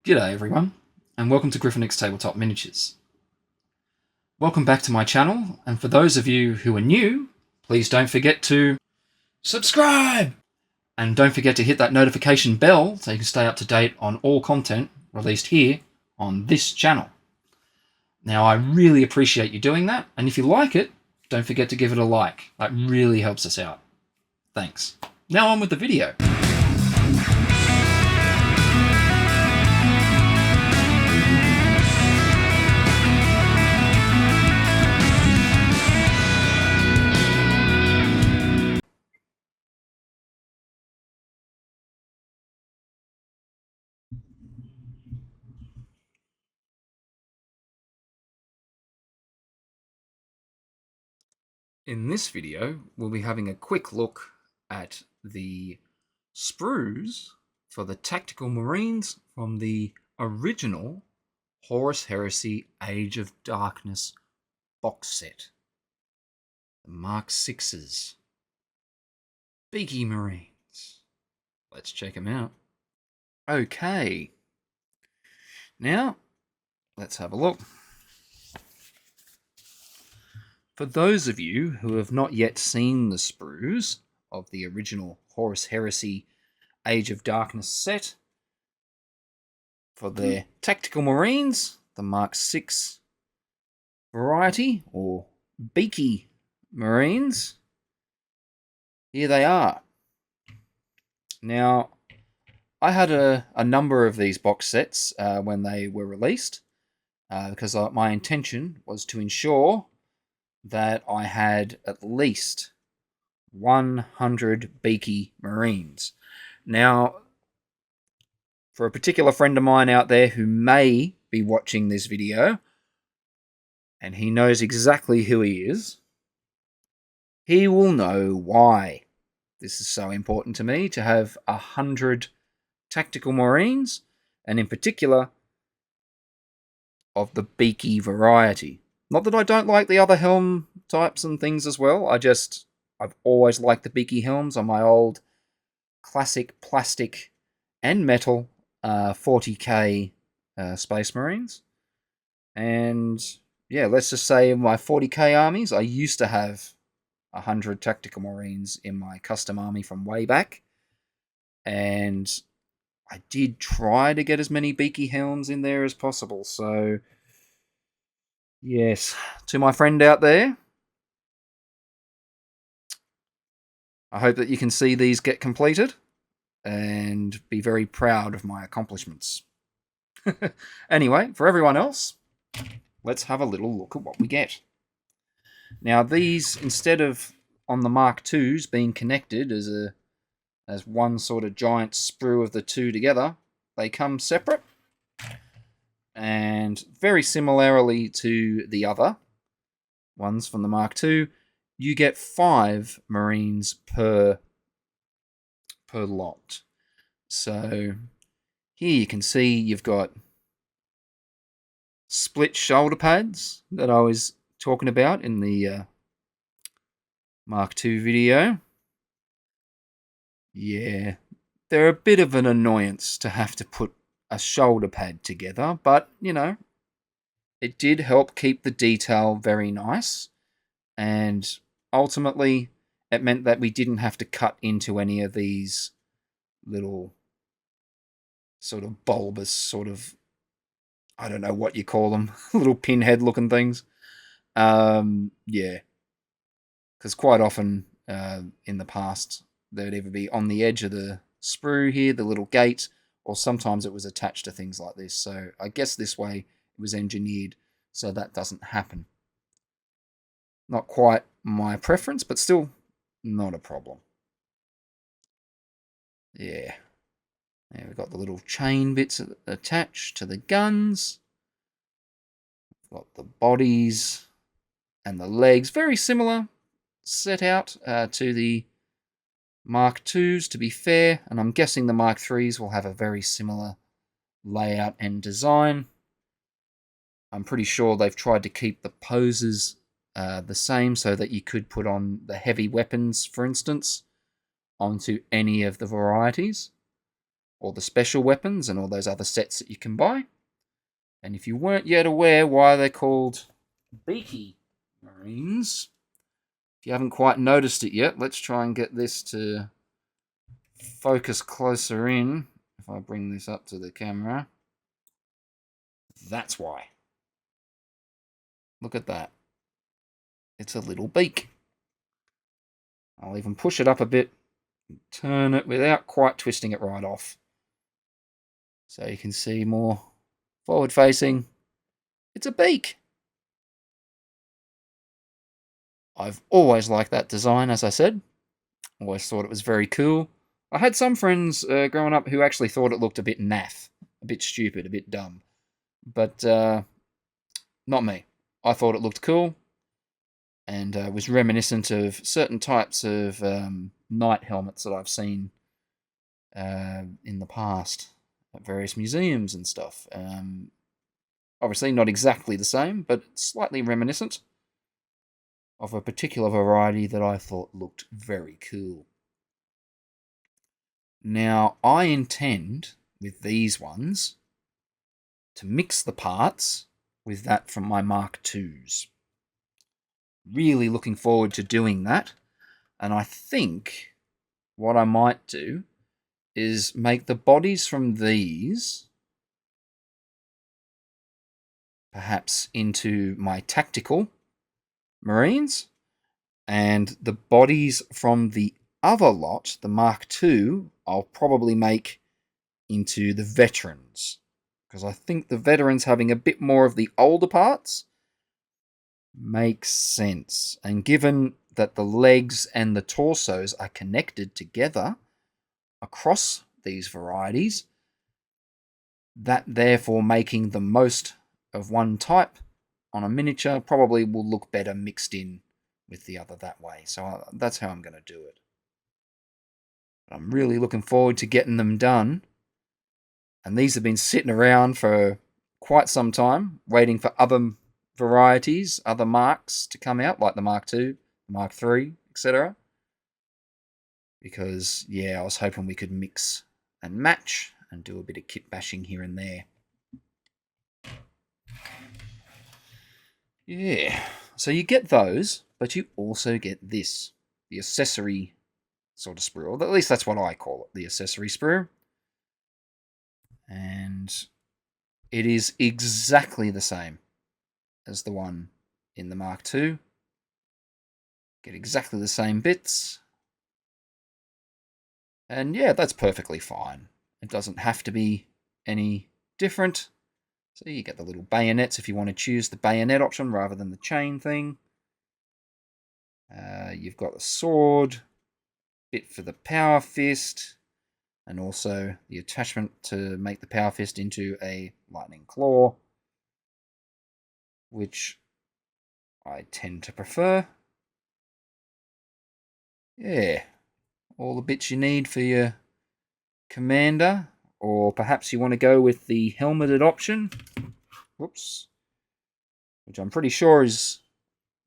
G'day everyone, and welcome to Gryphonix Tabletop Miniatures. Welcome back to my channel, and for those of you who are new, please don't forget to subscribe! And don't forget to hit that notification bell so you can stay up to date on all content released here on this channel. Now, I really appreciate you doing that, and if you like it, don't forget to give it a like. That really helps us out. Thanks. Now on with the video. In this video, we'll be having a quick look at the sprues for the Tactical Marines from the original Horus Heresy Age of Darkness box set. The Mark 6s. Beaky Marines. Let's check them out. Okay. Now, let's have a look. For those of you who have not yet seen the sprues of the original Horus Heresy Age of Darkness set, for their Tactical Marines, the Mark 6 variety, or Beaky Marines, here they are. Now, I had a number of these box sets when they were released, because my intention was to ensure that I had at least 100 Beaky Marines. Now, for a particular friend of mine out there who may be watching this video, and he knows exactly who he is, he will know why this is so important to me, to have 100 Tactical Marines, and in particular, of the Beaky variety. Not that I don't like the other helm types and things as well. I've always liked the Beaky helms on my old classic plastic and metal 40k Space Marines. And yeah, let's just say in my 40k armies, I used to have 100 Tactical Marines in my custom army from way back. And I did try to get as many Beaky helms in there as possible. So yes, to my friend out there, I hope that you can see these get completed and be very proud of my accomplishments. Anyway, for everyone else, let's have a little look at what we get. Now, these, instead of on the Mark IIs being connected as one sort of giant sprue of the two together, they come separate. And very similarly to the other ones from the Mark II, you get 5 Marines per lot. So here you can see you've got split shoulder pads that I was talking about in the Mark II video. Yeah, they're a bit of an annoyance to have to put a shoulder pad together, but you know, it did help keep the detail very nice, and ultimately it meant that we didn't have to cut into any of these little sort of bulbous sort of, I don't know what you call them, little pinhead looking things. Yeah, because quite often in the past they'd either be on the edge of the sprue here, the little gate, or sometimes it was attached to things like this. So I guess this way it was engineered so that doesn't happen. Not quite my preference, but still not a problem. Yeah. There we've got the little chain bits attached to the guns. We've got the bodies and the legs. Very similar set out to the Mark IIs, to be fair, and I'm guessing the Mark IIIs will have a very similar layout and design. I'm pretty sure they've tried to keep the poses the same so that you could put on the heavy weapons, for instance, onto any of the varieties. all the special weapons and all those other sets that you can buy. And if you weren't yet aware why they're called Beaky Marines, if you haven't quite noticed it yet, let's try and get this to focus closer in. If I bring this up to the camera, that's why. Look at that. It's a little beak. I'll even push it up a bit and turn it without quite twisting it right off. So you can see more forward facing. It's a beak. I've always liked that design, as I said. Always thought it was very cool. I had some friends growing up who actually thought it looked a bit naff, a bit stupid, a bit dumb. But not me. I thought it looked cool and was reminiscent of certain types of knight helmets that I've seen in the past at various museums and stuff. Obviously not exactly the same, but slightly reminiscent of a particular variety that I thought looked very cool. Now, I intend, with these ones, to mix the parts with that from my Mark IIs. Really looking forward to doing that. And I think what I might do is make the bodies from these perhaps into my tactical Marines, and the bodies from the other lot, the Mark II, I'll probably make into the veterans, because I think the veterans having a bit more of the older parts makes sense. And given that the legs and the torsos are connected together across these varieties, that therefore making the most of one type on a miniature probably will look better mixed in with the other that way. So that's how I'm going to do it. I'm really looking forward to getting them done. And these have been sitting around for quite some time, waiting for other varieties, other marks to come out, like the Mark II, Mark III, etc. Because, yeah, I was hoping we could mix and match and do a bit of kit bashing here and there. Yeah, so you get those, but you also get this, the accessory sort of sprue, or at least that's what I call it, the accessory sprue. And it is exactly the same as the one in the Mark II. Get exactly the same bits. And yeah, that's perfectly fine. It doesn't have to be any different. So you get the little bayonets if you want to choose the bayonet option rather than the chain thing. You've got the sword, bit for the power fist, and also the attachment to make the power fist into a lightning claw, which I tend to prefer. Yeah, all the bits you need for your commander, or perhaps you want to go with the helmeted option. Whoops. Which I'm pretty sure is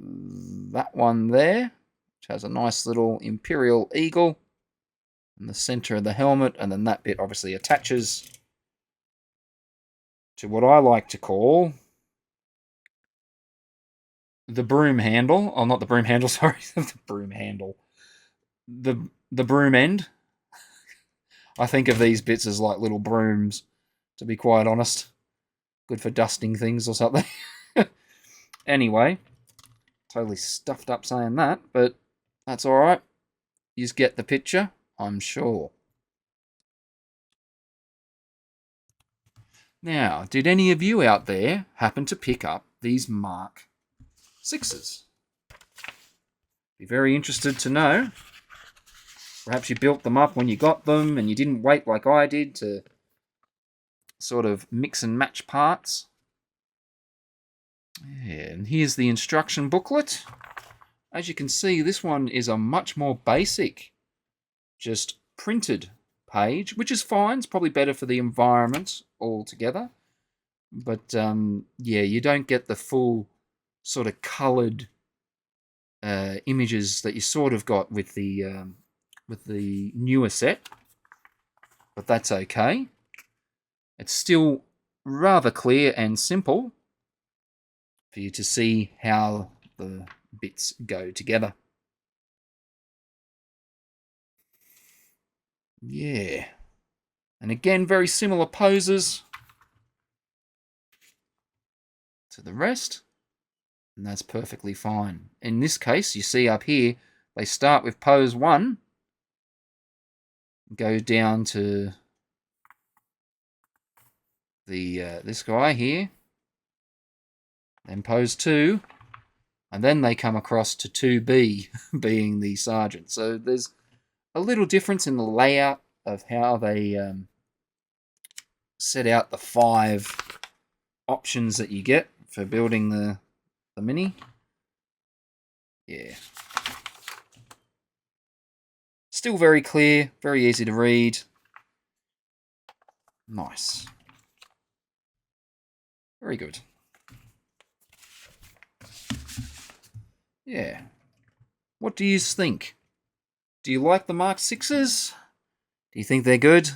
that one there, which has a nice little Imperial Eagle in the center of the helmet, and then that bit obviously attaches to what I like to call the broom handle. Oh, not the broom handle, sorry. The broom handle. The broom end. I think of these bits as like little brooms, to be quite honest. Good for dusting things or something. Anyway, totally stuffed up saying that, but that's alright. You just get the picture, I'm sure. Now, did any of you out there happen to pick up these Mark 6s? Be very interested to know. Perhaps you built them up when you got them and you didn't wait like I did to sort of mix and match parts. Yeah, and here's the instruction booklet. As you can see, this one is a much more basic, just printed page, which is fine. It's probably better for the environment altogether. But yeah, you don't get the full sort of coloured images that you sort of got with the newer set. but that's okay. It's still rather clear and simple for you to see how the bits go together. Yeah. And again, very similar poses to the rest. And that's perfectly fine. In this case, you see up here, they start with pose 1, go down to the this guy here, then pose 2, and then they come across to 2B, being the sergeant. So there's a little difference in the layout of how they set out the 5 options that you get for building the mini. Yeah. Still very clear, very easy to read. Nice. Very good. Yeah. What do you think? Do you like the Mark 6s? Do you think they're good?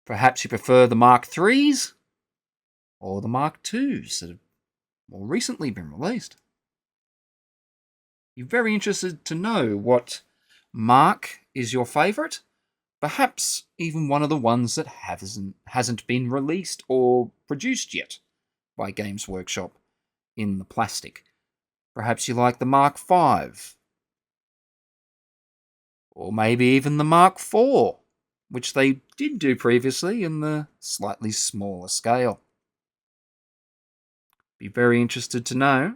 Perhaps you prefer the Mark 3s? Or the Mark 2s that have more recently been released? You're very interested to know what Mark is your favourite? Perhaps even one of the ones that hasn't been released or produced yet by Games Workshop in the plastic. Perhaps you like the Mark 5. Or maybe even the Mark 4, which they did do previously in the slightly smaller scale. Be very interested to know.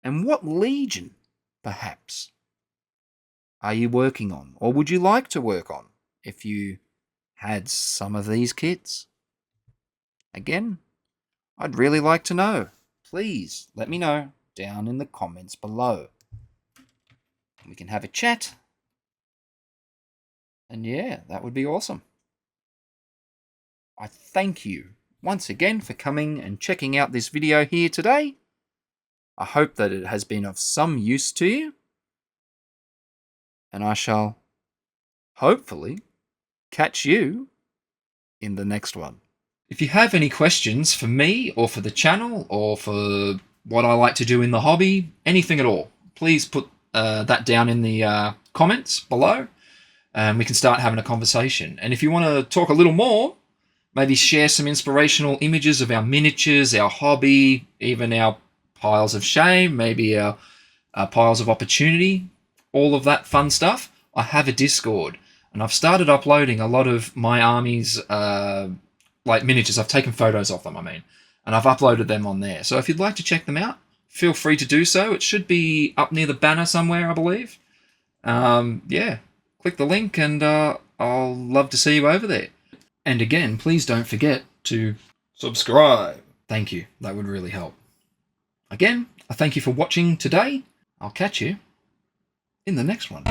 And what Legion, perhaps, are you working on, or would you like to work on if you had some of these kits? Again, I'd really like to know. Please let me know down in the comments below. We can have a chat. And yeah, that would be awesome. I thank you once again for coming and checking out this video here today. I hope that it has been of some use to you. And I shall hopefully catch you in the next one. If you have any questions for me or for the channel or for what I like to do in the hobby, anything at all, please put that down in the comments below and we can start having a conversation. And if you want to talk a little more, maybe share some inspirational images of our miniatures, our hobby, even our piles of shame, maybe our piles of opportunity, all of that fun stuff, I have a Discord. And I've started uploading a lot of my army's like miniatures. I've taken photos of them, and I've uploaded them on there. So if you'd like to check them out, feel free to do so. It should be up near the banner somewhere, I believe. Yeah, click the link and I'll love to see you over there. And again, please don't forget to subscribe. Thank you. That would really help. Again, I thank you for watching today. I'll catch you in the next one.